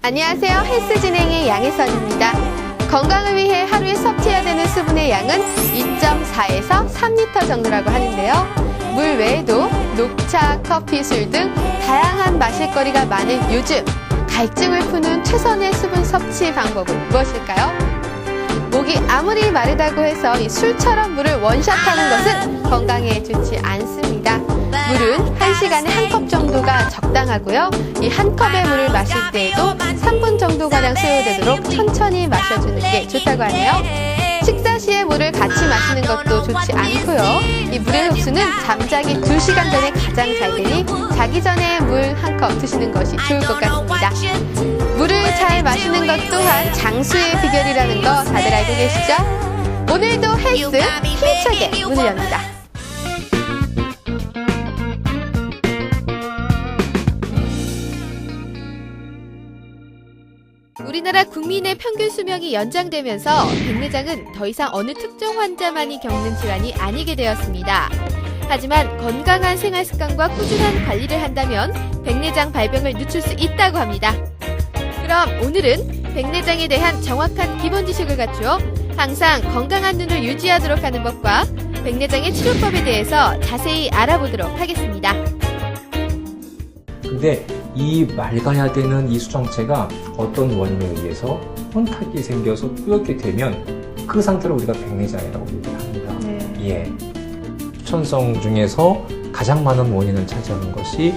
안녕하세요. 헬스 진행의 양혜선입니다. 건강을 위해 하루에 섭취해야 되는 수분의 양은 2.4에서 3리터 정도라고 하는데요. 물 외에도 녹차, 커피, 술 등 다양한 마실거리가 많은 요즘 갈증을 푸는 최선의 수분 섭취 방법은 무엇일까요? 목이 아무리 마르다고 해서 이 술처럼 물을 원샷하는 것은 건강에 좋지 않습니다. 물은 1시간에 한 컵 정도가 적당하고요. 이 한 컵의 물을 마실 때에도 3분 정도가량 소요되도록 천천히 마셔주는 게 좋다고 하네요. 식사 시에 물을 같이 마시는 것도 좋지 않고요. 이 물의 흡수는 잠자기 2시간 전에 가장 잘 되니 자기 전에 물 한 컵 드시는 것이 좋을 것 같습니다. 물을 잘 마시는 것 또한 장수의 비결이라는 거 다들 알고 계시죠? 오늘도 헬스 힘차게 문을 엽니다. 우리나라 국민의 평균 수명이 연장되면서 백내장은 더 이상 어느 특정 환자만이 겪는 질환이 아니게 되었습니다. 하지만 건강한 생활 습관과 꾸준한 관리를 한다면 백내장 발병을 늦출 수 있다고 합니다. 그럼 오늘은 백내장에 대한 정확한 기본 지식을 갖추어 항상 건강한 눈을 유지하도록 하는 법과 백내장의 치료법에 대해서 자세히 알아보도록 하겠습니다. 근데 이 맑아야 되는 이 수정체가 어떤 원인에 의해서 혼탁이 생겨서 뿌옇게 되면 그 상태를 우리가 백내장이라고 얘기를 합니다. 예. 추천성 중에서 가장 많은 원인을 차지하는 것이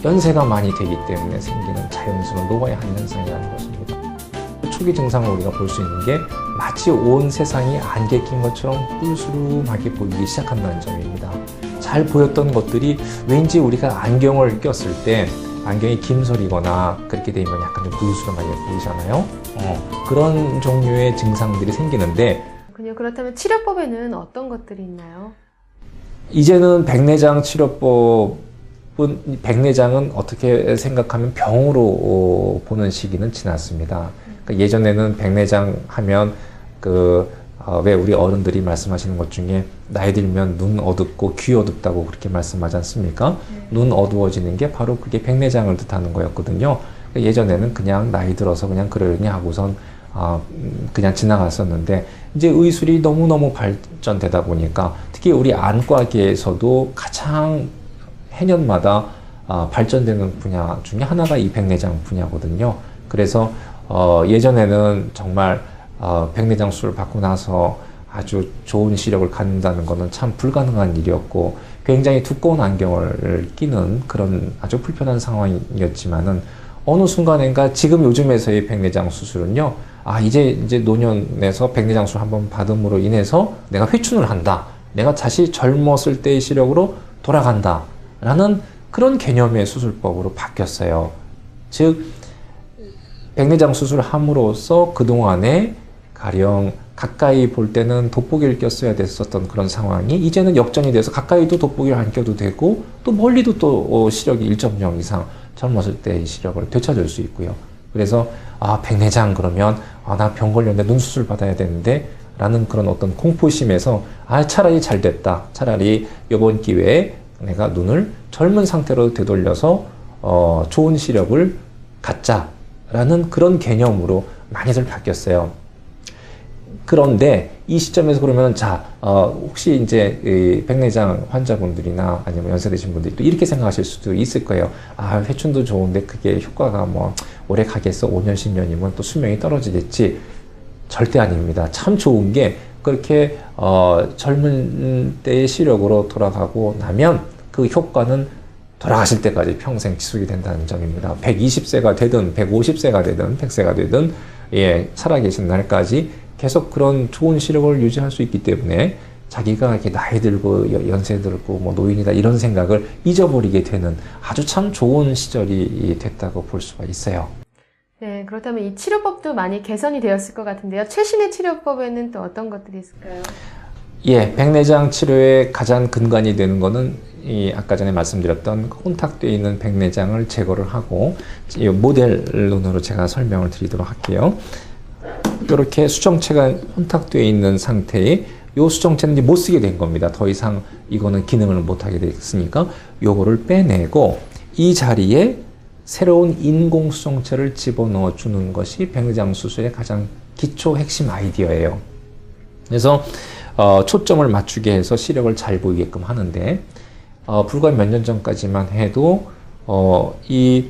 연세가 많이 되기 때문에 생기는 자연스러운 노화의 한 현상이라는 것입니다. 초기 증상을 우리가 볼 수 있는 게 마치 온 세상이 안개 낀 것처럼 뿔수름하게 보이기 시작한다는 점입니다. 잘 보였던 것들이 왠지 우리가 안경을 꼈을 때 안경이 김설이거나 그렇게 되면 약간 좀 불수름하게 보이잖아요. 그런 종류의 증상들이 생기는데 그렇다면 치료법에는 어떤 것들이 있나요? 이제는 백내장 치료법은 백내장은 어떻게 생각하면 병으로 보는 시기는 지났습니다. 그러니까 예전에는 백내장 하면 왜 우리 어른들이 말씀하시는 것 중에 나이 들면 눈 어둡고 귀 어둡다고 그렇게 말씀하지 않습니까? 눈 어두워지는 게 바로 그게 백내장을 뜻하는 거였거든요. 그러니까 예전에는 그냥 나이 들어서 그냥 그러려니 하고선 그냥 지나갔었는데 이제 의술이 너무너무 발전되다 보니까 특히 우리 안과계에서도 가장 해년마다 발전되는 분야 중에 하나가 이 백내장 분야거든요. 그래서 예전에는 정말 백내장 수술을 받고 나서 아주 좋은 시력을 갖는다는 것은 참 불가능한 일이었고 굉장히 두꺼운 안경을 끼는 그런 아주 불편한 상황이었지만은 어느 순간인가 지금 요즘에서의 백내장 수술은요, 이제 노년에서 백내장 수술 한번 받음으로 인해서 내가 회춘을 한다. 내가 다시 젊었을 때의 시력으로 돌아간다. 라는 그런 개념의 수술법으로 바뀌었어요. 즉, 백내장 수술을 함으로써 그동안에 가령 가까이 볼 때는 돋보기를 꼈어야 됐었던 그런 상황이 이제는 역전이 돼서 가까이도 돋보기를 안 껴도 되고 또 멀리도 또 시력이 1.0 이상 젊었을 때의 시력을 되찾을 수 있고요. 그래서 백내장 그러면 나 병 걸렸는데 눈 수술 받아야 되는데 라는 그런 어떤 공포심에서 차라리 잘 됐다. 차라리 이번 기회에 내가 눈을 젊은 상태로 되돌려서 좋은 시력을 갖자라는 그런 개념으로 많이들 바뀌었어요. 그런데 이 시점에서 그러면 혹시 이제 이 백내장 환자분들이나 아니면 연세 드신 분들이 또 이렇게 생각하실 수도 있을 거예요. 회춘도 좋은데 그게 효과가 오래 가겠어? 5년, 10년이면 또 수명이 떨어지겠지? 절대 아닙니다. 참 좋은 게 그렇게 젊은 때의 시력으로 돌아가고 나면 그 효과는 돌아가실 때까지 평생 지속이 된다는 점입니다. 120세가 되든 150세가 되든 100세가 되든 살아계신 날까지 계속 그런 좋은 시력을 유지할 수 있기 때문에 자기가 이렇게 나이 들고 연세 들고 노인이다 이런 생각을 잊어버리게 되는 아주 참 좋은 시절이 됐다고 볼 수가 있어요. 네, 그렇다면 이 치료법도 많이 개선이 되었을 것 같은데요. 최신의 치료법에는 또 어떤 것들이 있을까요? 백내장 치료의 가장 근간이 되는 거는 아까 전에 말씀드렸던 혼탁되어 있는 백내장을 제거를 하고 이 모델 눈으로 제가 설명을 드리도록 할게요. 이렇게 수정체가 혼탁되어 있는 상태에 이 수정체는 이제 못 쓰게 된 겁니다. 더 이상 이거는 기능을 못 하게 됐으니까 요거를 빼내고 이 자리에 새로운 인공수정체를 집어넣어 주는 것이 백내장 수술의 가장 기초 핵심 아이디어예요. 그래서 초점을 맞추게 해서 시력을 잘 보이게끔 하는데 불과 몇 년 전까지만 해도 이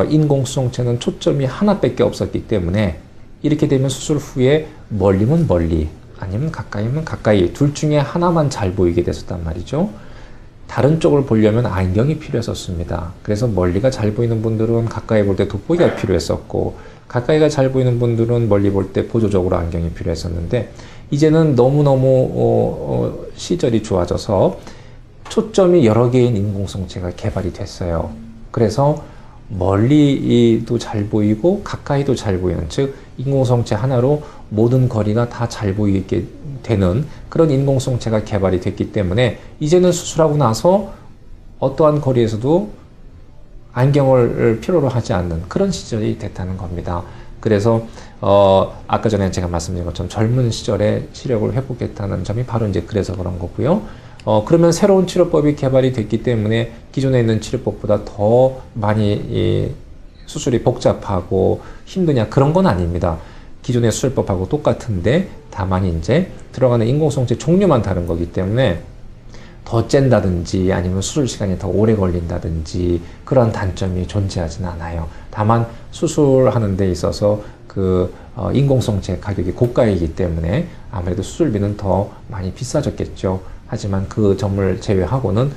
인공수정체는 초점이 하나밖에 없었기 때문에 이렇게 되면 수술 후에 멀리면 멀리 아니면 가까이면 가까이 둘 중에 하나만 잘 보이게 됐었단 말이죠. 다른 쪽을 보려면 안경이 필요했었습니다. 그래서 멀리가 잘 보이는 분들은 가까이 볼 때 돋보기가 필요했었고 가까이가 잘 보이는 분들은 멀리 볼 때 보조적으로 안경이 필요했었는데 이제는 너무너무 시절이 좋아져서 초점이 여러 개인 인공성체가 개발이 됐어요. 그래서 멀리도 잘 보이고 가까이도 잘 보이는, 즉 인공성체 하나로 모든 거리가 다 잘 보이게 되는 그런 인공성체가 개발이 됐기 때문에 이제는 수술하고 나서 어떠한 거리에서도 안경을 필요로 하지 않는 그런 시절이 됐다는 겁니다. 그래서 아까 전에 제가 말씀드린 것처럼 젊은 시절에 시력을 회복했다는 점이 바로 이제 그래서 그런 거고요. 그러면 새로운 치료법이 개발이 됐기 때문에 기존에 있는 치료법보다 더 많이 수술이 복잡하고 힘드냐, 그런 건 아닙니다. 기존의 수술법하고 똑같은데 다만 이제 들어가는 인공성체 종류만 다른 거기 때문에 더 짠다든지 아니면 수술 시간이 더 오래 걸린다든지 그런 단점이 존재하지는 않아요. 다만 수술하는 데 있어서 인공성체 가격이 고가이기 때문에 아무래도 수술비는 더 많이 비싸졌겠죠. 하지만 그 점을 제외하고는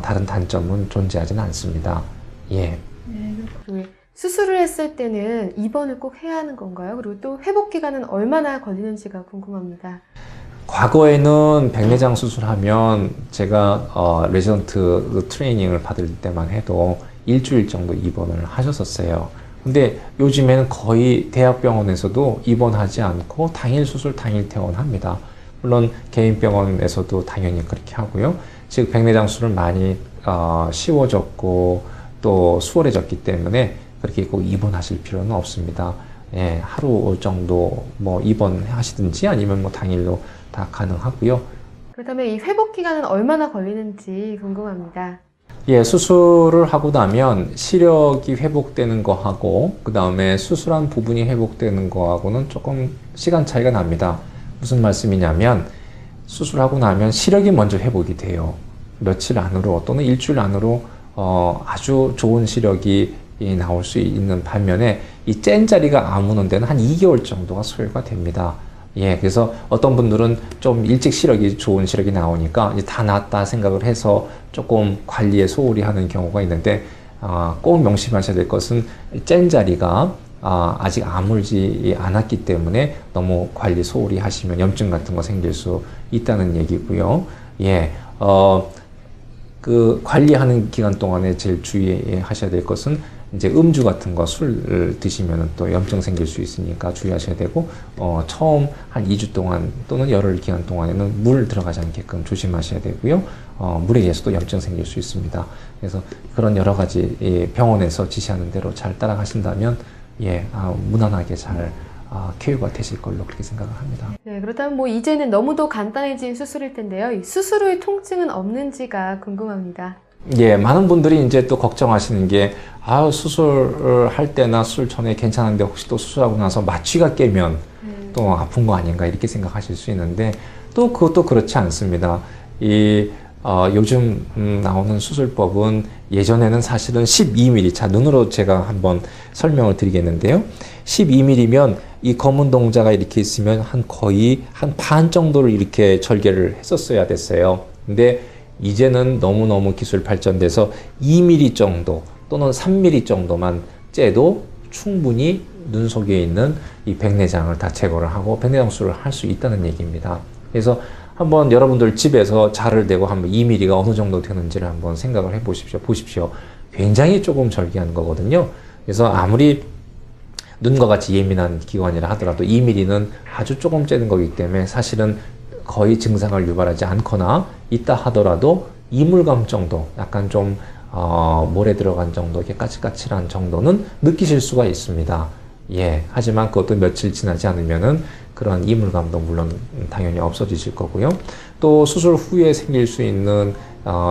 다른 단점은 존재하지는 않습니다. 예. 네, 그렇군요. 수술을 했을 때는 입원을 꼭 해야 하는 건가요? 그리고 또 회복 기간은 얼마나 걸리는지가 궁금합니다. 과거에는 백내장 수술하면 제가 레지던트 트레이닝을 받을 때만 해도 일주일 정도 입원을 하셨었어요. 근데 요즘에는 거의 대학병원에서도 입원하지 않고 당일 수술 당일 퇴원합니다. 물론 개인 병원에서도 당연히 그렇게 하고요. 즉 백내장 수술은 많이 쉬워졌고 또 수월해졌기 때문에 그렇게 꼭 입원하실 필요는 없습니다. 예, 하루 정도 뭐 입원하시든지 아니면 뭐 당일로 다 가능하고요. 그렇다면 이 회복 기간은 얼마나 걸리는지 궁금합니다. 예, 수술을 하고 나면 시력이 회복되는 거하고 그 다음에 수술한 부분이 회복되는 거하고는 조금 시간 차이가 납니다. 무슨 말씀이냐면 수술하고 나면 시력이 먼저 회복이 돼요. 며칠 안으로 또는 일주일 안으로 아주 좋은 시력이 나올 수 있는 반면에 이 짠자리가 아무는 데는 한 2개월 정도가 소요가 됩니다. 예, 그래서 어떤 분들은 좀 일찍 좋은 시력이 나오니까 이제 다 나았다 생각을 해서 조금 관리에 소홀히 하는 경우가 있는데, 꼭 명심하셔야 될 것은 짠자리가 아직 아물지 않았기 때문에 너무 관리 소홀히 하시면 염증 같은 거 생길 수 있다는 얘기고요. 예, 관리하는 기간 동안에 제일 주의하셔야 될 것은 이제 음주 같은 거 술 드시면 또 염증 생길 수 있으니까 주의하셔야 되고, 처음 한 2주 동안 또는 열흘 기간 동안에는 물 들어가지 않게끔 조심하셔야 되고요. 물에 의해서도 염증 생길 수 있습니다. 그래서 그런 여러 가지 병원에서 지시하는 대로 잘 따라가신다면 무난하게 잘 쾌유가 되실 걸로 그렇게 생각을 합니다. 네, 그렇다면 뭐 이제는 너무도 간단해진 수술일 텐데요. 이 수술 후의 통증은 없는지가 궁금합니다. 예, 많은 분들이 이제 또 걱정하시는 게, 수술할 때나 수술 전에 괜찮은데 혹시 또 수술하고 나서 마취가 깨면 또 아픈 거 아닌가 이렇게 생각하실 수 있는데, 또 그것도 그렇지 않습니다. 요즘 나오는 수술법은 예전에는 사실은 12mm, 자, 눈으로 제가 한번 설명을 드리겠는데요. 12mm면 이 검은 동자가 이렇게 있으면 거의 한 반 정도를 이렇게 절개를 했었어야 됐어요. 근데 이제는 너무너무 기술 발전돼서 2mm 정도 또는 3mm 정도만 째도 충분히 눈 속에 있는 이 백내장을 다 제거를 하고 백내장 수술을 할 수 있다는 얘기입니다. 그래서 한번 여러분들 집에서 자를 대고 한번 2mm가 어느 정도 되는지를 한번 생각을 해 보십시오. 굉장히 조금 절개한 거거든요. 그래서 아무리 눈과 같이 예민한 기관이라 하더라도 2mm는 아주 조금 째는 거기 때문에 사실은 거의 증상을 유발하지 않거나 있다 하더라도 이물감 정도, 약간 좀 모래 들어간 정도, 이렇게 까칠까칠한 정도는 느끼실 수가 있습니다. 예, 하지만 그것도 며칠 지나지 않으면은 그런 이물감도 물론 당연히 없어지실 거고요. 또 수술 후에 생길 수 있는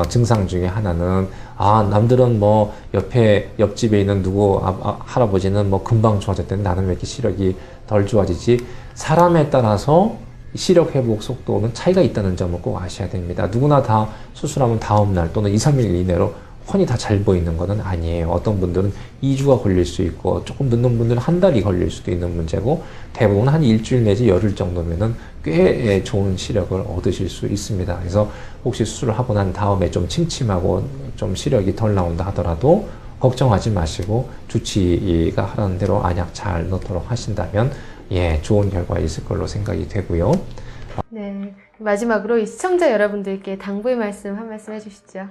증상 중에 하나는 남들은 뭐 옆집에 있는 누구 할아버지는 뭐 금방 좋아졌대. 나는 왜 이렇게 시력이 덜 좋아지지? 사람에 따라서 시력 회복 속도는 차이가 있다는 점을 꼭 아셔야 됩니다. 누구나 다 수술하면 다음날 또는 2, 3일 이내로 훤히 다 잘 보이는 것은 아니에요. 어떤 분들은 2주가 걸릴 수 있고 조금 늦는 분들은 한 달이 걸릴 수도 있는 문제고 대부분 한 일주일 내지 열흘 정도면은 꽤 좋은 시력을 얻으실 수 있습니다. 그래서 혹시 수술을 하고 난 다음에 좀 침침하고 좀 시력이 덜 나온다 하더라도 걱정하지 마시고 주치의가 하라는 대로 안약 잘 넣도록 하신다면 좋은 결과 있을 걸로 생각이 되고요. 네. 마지막으로 이 시청자 여러분들께 당부의 말씀 한 말씀 해주시죠.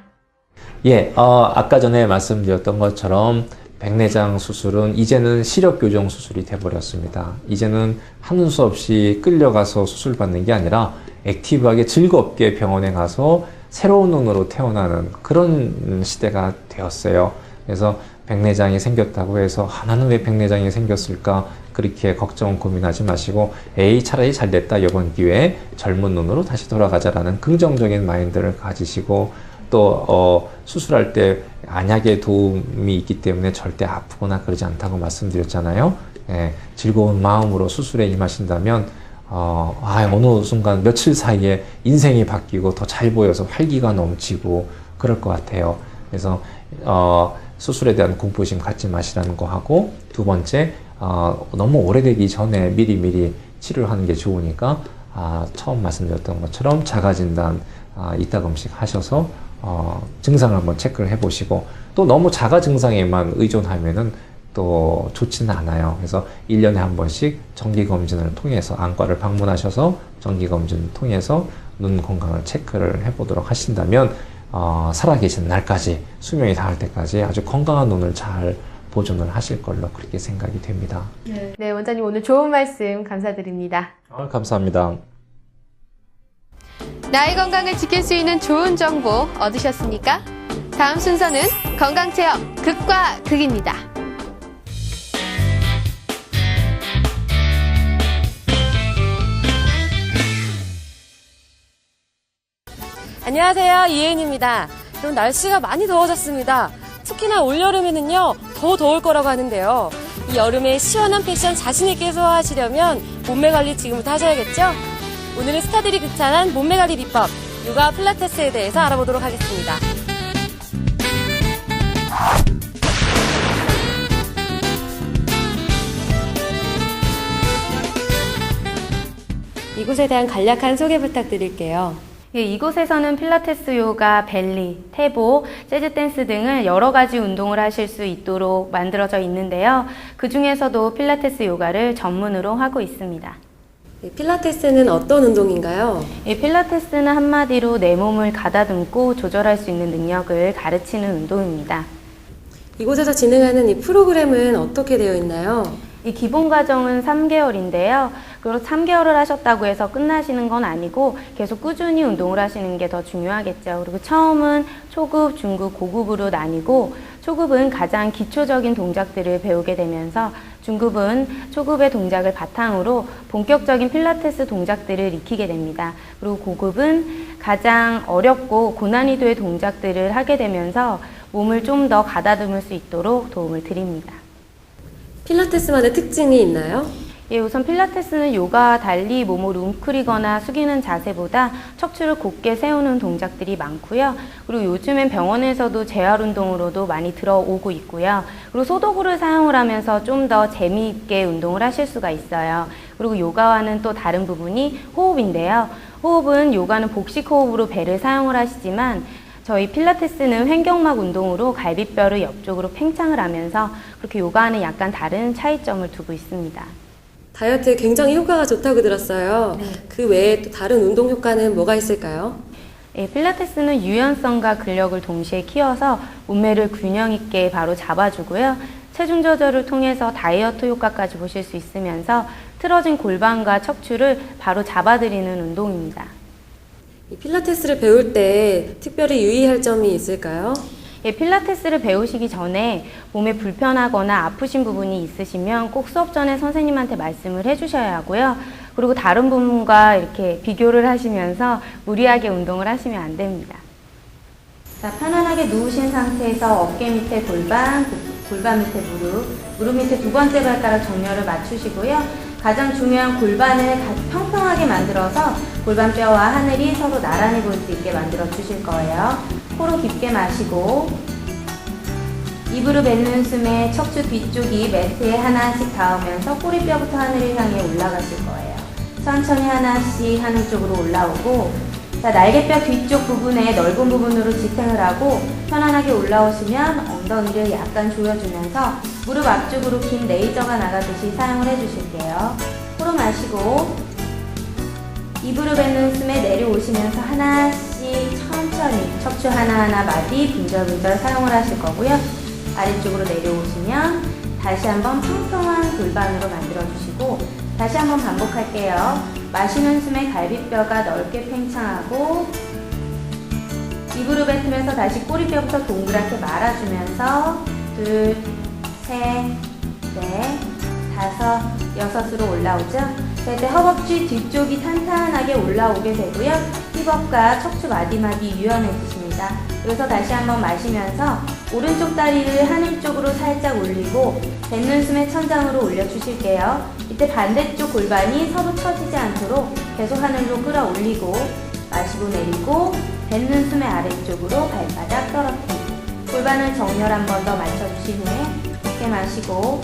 아까 전에 말씀드렸던 것처럼 백내장 수술은 이제는 시력 교정 수술이 돼버렸습니다. 이제는 하는 수 없이 끌려가서 수술 받는 게 아니라 액티브하게 즐겁게 병원에 가서 새로운 눈으로 태어나는 그런 시대가 되었어요. 그래서 백내장이 생겼다고 해서 나는 왜 백내장이 생겼을까 그렇게 걱정 고민하지 마시고 차라리 잘 됐다 이번 기회에 젊은 눈으로 다시 돌아가자라는 긍정적인 마인드를 가지시고 또 수술할 때 안약의 도움이 있기 때문에 절대 아프거나 그러지 않다고 말씀드렸잖아요. 즐거운 마음으로 수술에 임하신다면 어느 순간 며칠 사이에 인생이 바뀌고 더 잘 보여서 활기가 넘치고 그럴 것 같아요. 그래서 수술에 대한 공포심 갖지 마시라는 거 하고, 두 번째 너무 오래되기 전에 미리미리 치료를 하는 게 좋으니까 처음 말씀드렸던 것처럼 자가진단 이따금씩 하셔서 증상을 한번 체크를 해보시고, 또 너무 자가 증상에만 의존하면은 또 좋지는 않아요. 그래서 1년에 한 번씩 정기검진을 통해서 안과를 방문하셔서 정기검진을 통해서 눈 건강을 체크를 해보도록 하신다면 살아계신 날까지, 수명이 닿을 때까지 아주 건강한 눈을 잘 보존을 하실 걸로 그렇게 생각이 됩니다. 네, 원장님 오늘 좋은 말씀 감사드립니다. 감사합니다. 나의 건강을 지킬 수 있는 좋은 정보 얻으셨습니까? 다음 순서는 건강체험 극과 극입니다. 안녕하세요, 이혜인입니다. 그럼 날씨가 많이 더워졌습니다. 특히나 올여름에는요 더 더울 거라고 하는데요. 이 여름에 시원한 패션 자신있게 소화하시려면 몸매 관리 지금부터 하셔야겠죠? 오늘은 스타들이 극찬한 몸매 관리 비법, 요가 필라테스에 대해서 알아보도록 하겠습니다. 이곳에 대한 간략한 소개 부탁드릴게요. 이곳에서는 필라테스, 요가, 벨리, 태보, 재즈 댄스 등을 여러 가지 운동을 하실 수 있도록 만들어져 있는데요. 그 중에서도 필라테스 요가를 전문으로 하고 있습니다. 필라테스는 어떤 운동인가요? 필라테스는 한마디로 내 몸을 가다듬고 조절할 수 있는 능력을 가르치는 운동입니다. 이곳에서 진행하는 이 프로그램은 어떻게 되어 있나요? 이 기본 과정은 3개월인데요. 그리고 3개월을 하셨다고 해서 끝나시는 건 아니고 계속 꾸준히 운동을 하시는 게 더 중요하겠죠. 그리고 처음은 초급, 중급, 고급으로 나뉘고, 초급은 가장 기초적인 동작들을 배우게 되면서 중급은 초급의 동작을 바탕으로 본격적인 필라테스 동작들을 익히게 됩니다. 그리고 고급은 가장 어렵고 고난이도의 동작들을 하게 되면서 몸을 좀 더 가다듬을 수 있도록 도움을 드립니다. 필라테스만의 특징이 있나요? 우선 필라테스는 요가와 달리 몸을 웅크리거나 숙이는 자세보다 척추를 곧게 세우는 동작들이 많고요. 그리고 요즘엔 병원에서도 재활 운동으로도 많이 들어오고 있고요. 그리고 소도구를 사용을 하면서 좀 더 재미있게 운동을 하실 수가 있어요. 그리고 요가와는 또 다른 부분이 호흡인데요. 호흡은 요가는 복식 호흡으로 배를 사용을 하시지만 저희 필라테스는 횡격막 운동으로 갈비뼈를 옆쪽으로 팽창을 하면서 그렇게 요가와는 약간 다른 차이점을 두고 있습니다. 다이어트에 굉장히 효과가 좋다고 들었어요. 네. 그 외에 또 다른 운동 효과는 뭐가 있을까요? 필라테스는 유연성과 근력을 동시에 키워서 몸매를 균형 있게 바로 잡아주고요. 체중 조절을 통해서 다이어트 효과까지 보실 수 있으면서 틀어진 골반과 척추를 바로 잡아드리는 운동입니다. 이 필라테스를 배울 때 특별히 유의할 점이 있을까요? 예, 필라테스를 배우시기 전에 몸에 불편하거나 아프신 부분이 있으시면 꼭 수업 전에 선생님한테 말씀을 해주셔야 하고요. 그리고 다른 분과 이렇게 비교를 하시면서 무리하게 운동을 하시면 안 됩니다. 자, 편안하게 누우신 상태에서 어깨 밑에 골반, 골반 밑에 무릎 밑에 두 번째 발가락 정렬을 맞추시고요. 가장 중요한 골반을 평평하게 만들어서 골반뼈와 하늘이 서로 나란히 보일 수 있게 만들어 주실 거예요. 코로 깊게 마시고 입으로 뱉는 숨에 척추 뒤쪽이 매트에 하나씩 닿으면서 꼬리뼈부터 하늘을 향해 올라가실 거예요. 천천히 하나씩 하늘 쪽으로 올라오고, 자, 날개뼈 뒤쪽 부분에 넓은 부분으로 지탱을 하고 편안하게 올라오시면 엉덩이를 약간 조여주면서 무릎 앞쪽으로 긴 레이저가 나가듯이 사용을 해주실게요. 코로 마시고 입으로 뱉는 숨에 내려오시면서 하나씩 천천히 척추 하나하나 마디 빈절빈절 사용을 하실 거고요. 아래쪽으로 내려오시면 다시 한번 평평한 골반으로 만들어주시고, 다시 한번 반복할게요. 마시는 숨에 갈비뼈가 넓게 팽창하고 입으로 뱉으면서 다시 꼬리뼈부터 동그랗게 말아주면서 둘, 셋, 넷, 다섯, 여섯으로 올라오죠. 이때 허벅지 뒤쪽이 탄탄하게 올라오게 되고요. 힙업과 척추 마디마디 유연해지십니다. 그래서 다시 한번 마시면서 오른쪽 다리를 하늘 쪽으로 살짝 올리고 뱉는 숨에 천장으로 올려주실게요. 이때 반대쪽 골반이 서로 처지지 않도록 계속 하늘로 끌어올리고 마시고 내리고 뱉는 숨에 아래쪽으로 발바닥 떨어뜨리고 골반을 정렬 한 번 더 맞춰주신 후에 깊게 마시고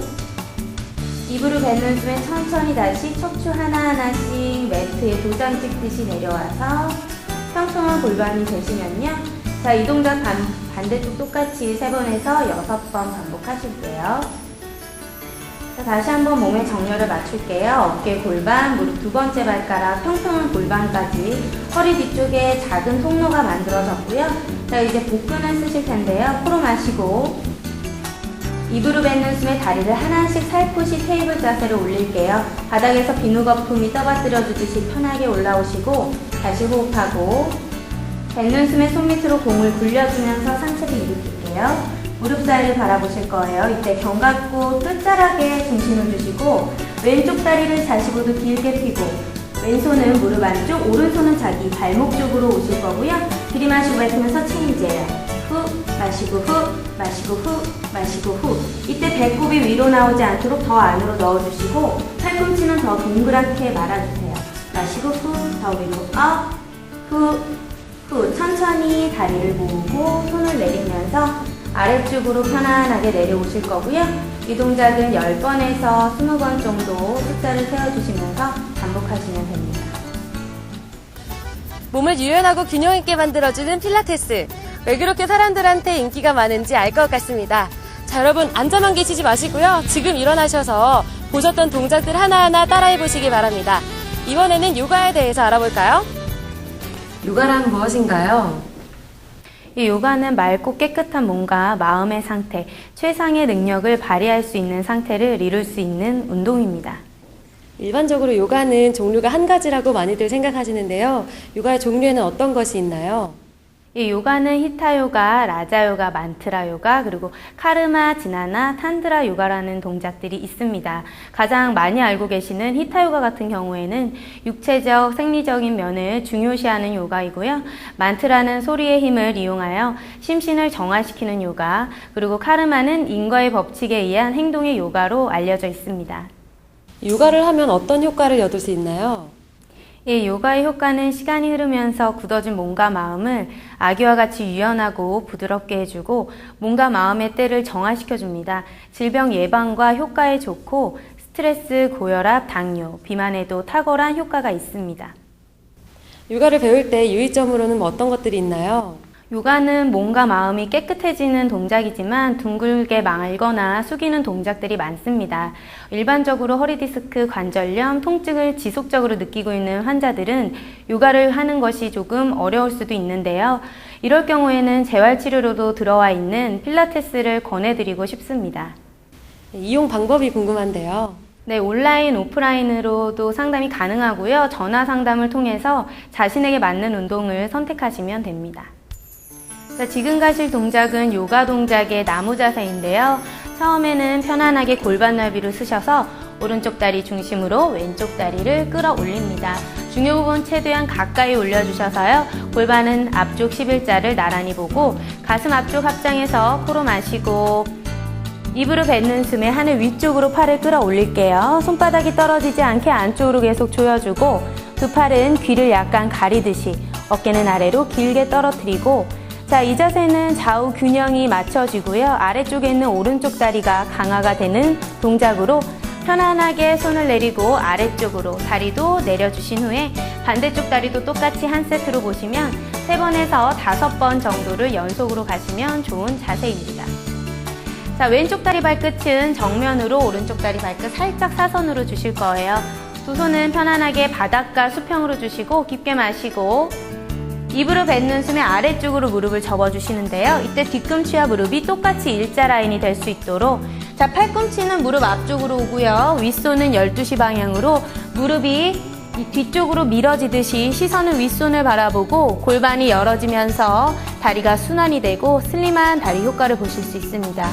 입으로 뱉는 숨에 천천히 다시 척추 하나하나씩 매트에 도장 찍듯이 내려와서 평평한 골반이 되시면요. 자, 이 동작 반대쪽 똑같이 3번에서 6번 반복하실게요. 자, 다시 한번 몸의 정렬을 맞출게요. 어깨, 골반, 무릎 두 번째 발가락, 평평한 골반까지 허리 뒤쪽에 작은 통로가 만들어졌고요. 자, 이제 복근을 쓰실 텐데요. 코로 마시고 입으로 뱉는 숨에 다리를 하나씩 살포시 테이블 자세로 올릴게요. 바닥에서 비누 거품이 떠받들여 주듯이 편하게 올라오시고 다시 호흡하고 뱉는 숨에 손밑으로 공을 굴려주면서 상체를 일으킬게요. 무릎 사이를 바라보실 거예요. 이때 견갑고 끝자락에 중심을 주시고 왼쪽 다리를 자시고도 길게 펴고 왼손은 무릎 안쪽, 오른손은 자기 발목 쪽으로 오실 거고요. 들이마시고 뱉으면서 체인지예요. 후, 마시고 후, 마시고 후, 마시고 후. 이때 배꼽이 위로 나오지 않도록 더 안으로 넣어주시고 팔꿈치는 더 동그랗게 말아주세요. 마시고 후, 더 위로 업, 후, 후. 천천히 다리를 모으고 손을 내리면서 아래쪽으로 편안하게 내려오실 거고요. 이 동작은 10번에서 20번 정도 숫자를 세워주시면서 반복하시면 됩니다. 몸을 유연하고 균형 있게 만들어주는 필라테스. 왜 그렇게 사람들한테 인기가 많은지 알 것 같습니다. 자, 여러분 앉아만 계시지 마시고요. 지금 일어나셔서 보셨던 동작들 하나하나 따라해 보시기 바랍니다. 이번에는 요가에 대해서 알아볼까요? 요가란 무엇인가요? 이 요가는 맑고 깨끗한 몸과 마음의 상태, 최상의 능력을 발휘할 수 있는 상태를 이룰 수 있는 운동입니다. 일반적으로 요가는 종류가 한 가지라고 많이들 생각하시는데요. 요가의 종류에는 어떤 것이 있나요? 이 요가는 히타 요가, 라자 요가, 만트라 요가, 그리고 카르마, 지나나, 탄드라 요가라는 동작들이 있습니다. 가장 많이 알고 계시는 히타 요가 같은 경우에는 육체적, 생리적인 면을 중요시하는 요가이고요. 만트라는 소리의 힘을 이용하여 심신을 정화시키는 요가, 그리고 카르마는 인과의 법칙에 의한 행동의 요가로 알려져 있습니다. 요가를 하면 어떤 효과를 얻을 수 있나요? 이 요가의 효과는 시간이 흐르면서 굳어진 몸과 마음을 아기와 같이 유연하고 부드럽게 해주고 몸과 마음의 때를 정화시켜줍니다. 질병 예방과 효과에 좋고 스트레스, 고혈압, 당뇨, 비만에도 탁월한 효과가 있습니다. 요가를 배울 때 유의점으로는 어떤 것들이 있나요? 요가는 몸과 마음이 깨끗해지는 동작이지만 둥글게 말거나 숙이는 동작들이 많습니다. 일반적으로 허리 디스크, 관절염, 통증을 지속적으로 느끼고 있는 환자들은 요가를 하는 것이 조금 어려울 수도 있는데요. 이럴 경우에는 재활치료로도 들어와 있는 필라테스를 권해드리고 싶습니다. 이용 방법이 궁금한데요. 네, 온라인, 오프라인으로도 상담이 가능하고요. 전화 상담을 통해서 자신에게 맞는 운동을 선택하시면 됩니다. 자, 지금 가실 동작은 요가 동작의 나무 자세인데요. 처음에는 편안하게 골반 넓이로 쓰셔서 오른쪽 다리 중심으로 왼쪽 다리를 끌어올립니다. 중요 부분 최대한 가까이 올려주셔서요. 골반은 앞쪽 11자를 나란히 보고 가슴 앞쪽 합장해서 코로 마시고 입으로 뱉는 숨에 하늘 위쪽으로 팔을 끌어올릴게요. 손바닥이 떨어지지 않게 안쪽으로 계속 조여주고 두 팔은 귀를 약간 가리듯이 어깨는 아래로 길게 떨어뜨리고 자, 이 자세는 좌우 균형이 맞춰지고요. 아래쪽에 있는 오른쪽 다리가 강화가 되는 동작으로 편안하게 손을 내리고 아래쪽으로 다리도 내려주신 후에 반대쪽 다리도 똑같이 한 세트로 보시면 3번에서 5번 정도를 연속으로 가시면 좋은 자세입니다. 자, 왼쪽 다리 발끝은 정면으로 오른쪽 다리 발끝 살짝 사선으로 주실 거예요. 두 손은 편안하게 바닥과 수평으로 주시고 깊게 마시고 입으로 뱉는 숨에 아래쪽으로 무릎을 접어주시는데요. 이때 뒤꿈치와 무릎이 똑같이 일자 라인이 될 수 있도록 자, 팔꿈치는 무릎 앞쪽으로 오고요. 윗손은 12시 방향으로 무릎이 뒤쪽으로 밀어지듯이 시선은 윗손을 바라보고 골반이 열어지면서 다리가 순환이 되고 슬림한 다리 효과를 보실 수 있습니다.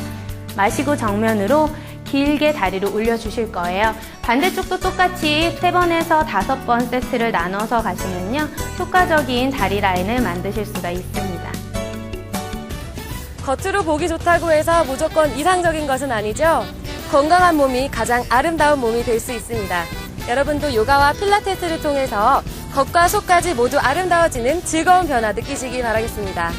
마시고 정면으로 길게 다리를 올려주실 거예요. 반대쪽도 똑같이 3번에서 5번 세트를 나눠서 가시면요. 효과적인 다리 라인을 만드실 수가 있습니다. 겉으로 보기 좋다고 해서 무조건 이상적인 것은 아니죠. 건강한 몸이 가장 아름다운 몸이 될 수 있습니다. 여러분도 요가와 필라테스를 통해서 겉과 속까지 모두 아름다워지는 즐거운 변화 느끼시기 바라겠습니다.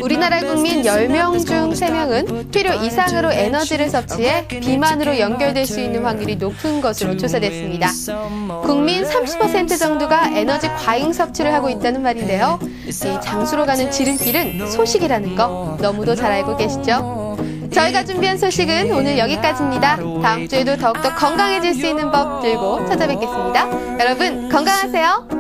우리나라 국민 10명 중 3명은 필요 이상으로 에너지를 섭취해 비만으로 연결될 수 있는 확률이 높은 것으로 조사됐습니다. 국민 30% 정도가 에너지 과잉 섭취를 하고 있다는 말인데요. 이 장수로 가는 지름길은 소식이라는 거 너무도 잘 알고 계시죠? 저희가 준비한 소식은 오늘 여기까지입니다. 다음 주에도 더욱더 건강해질 수 있는 법 들고 찾아뵙겠습니다. 여러분 건강하세요.